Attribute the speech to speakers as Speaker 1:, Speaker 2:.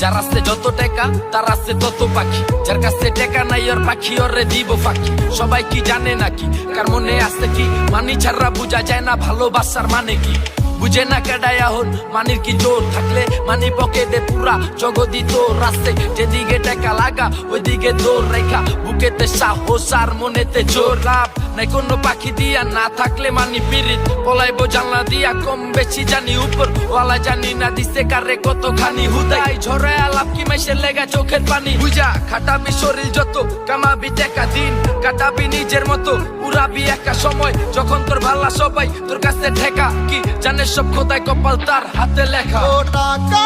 Speaker 1: যার আছে যত টাকা তার আছে তত পাখি, যার কাছে টাকা নাই ওর পাখি ওরে দিব ফাঁকি। সবাই কি জানে নাকি কার মনে আছে কি, মানি ছাড়া বুঝা যায় না ভালোবাসার মানে কি। বুঝে না কেডায় এখন মানির কি জোর থাকলে মানি পকেটে পুরা জগদি তোর রাস্তে, যেদিকে টাকা লাগা ওইদিকে দৌড় রেখা, বুকেতে সাহস আর মনেতে জোর। লাভ নাই কোনো পাখি দিয়া না থাকলে মানি পিরিত, পলাইবো জানলা দিয়া কম বেশি জানি উপর ওয়ালা জানি না দিছে কারে কতখানি হুদাই ঝরে আলাপ কি মেশে লেগা চোখের পানি। বুঝা খাটাবি শরীর যত কামাবি টাকা দিন কাটাবি নিজের মতো উড়াবি একা সময়, যখন তোর ভালা সবাই তোর কাছে ঠেকা কি জানে সব খোদায় কপাল তার হাতে লেখা।
Speaker 2: ও টাকা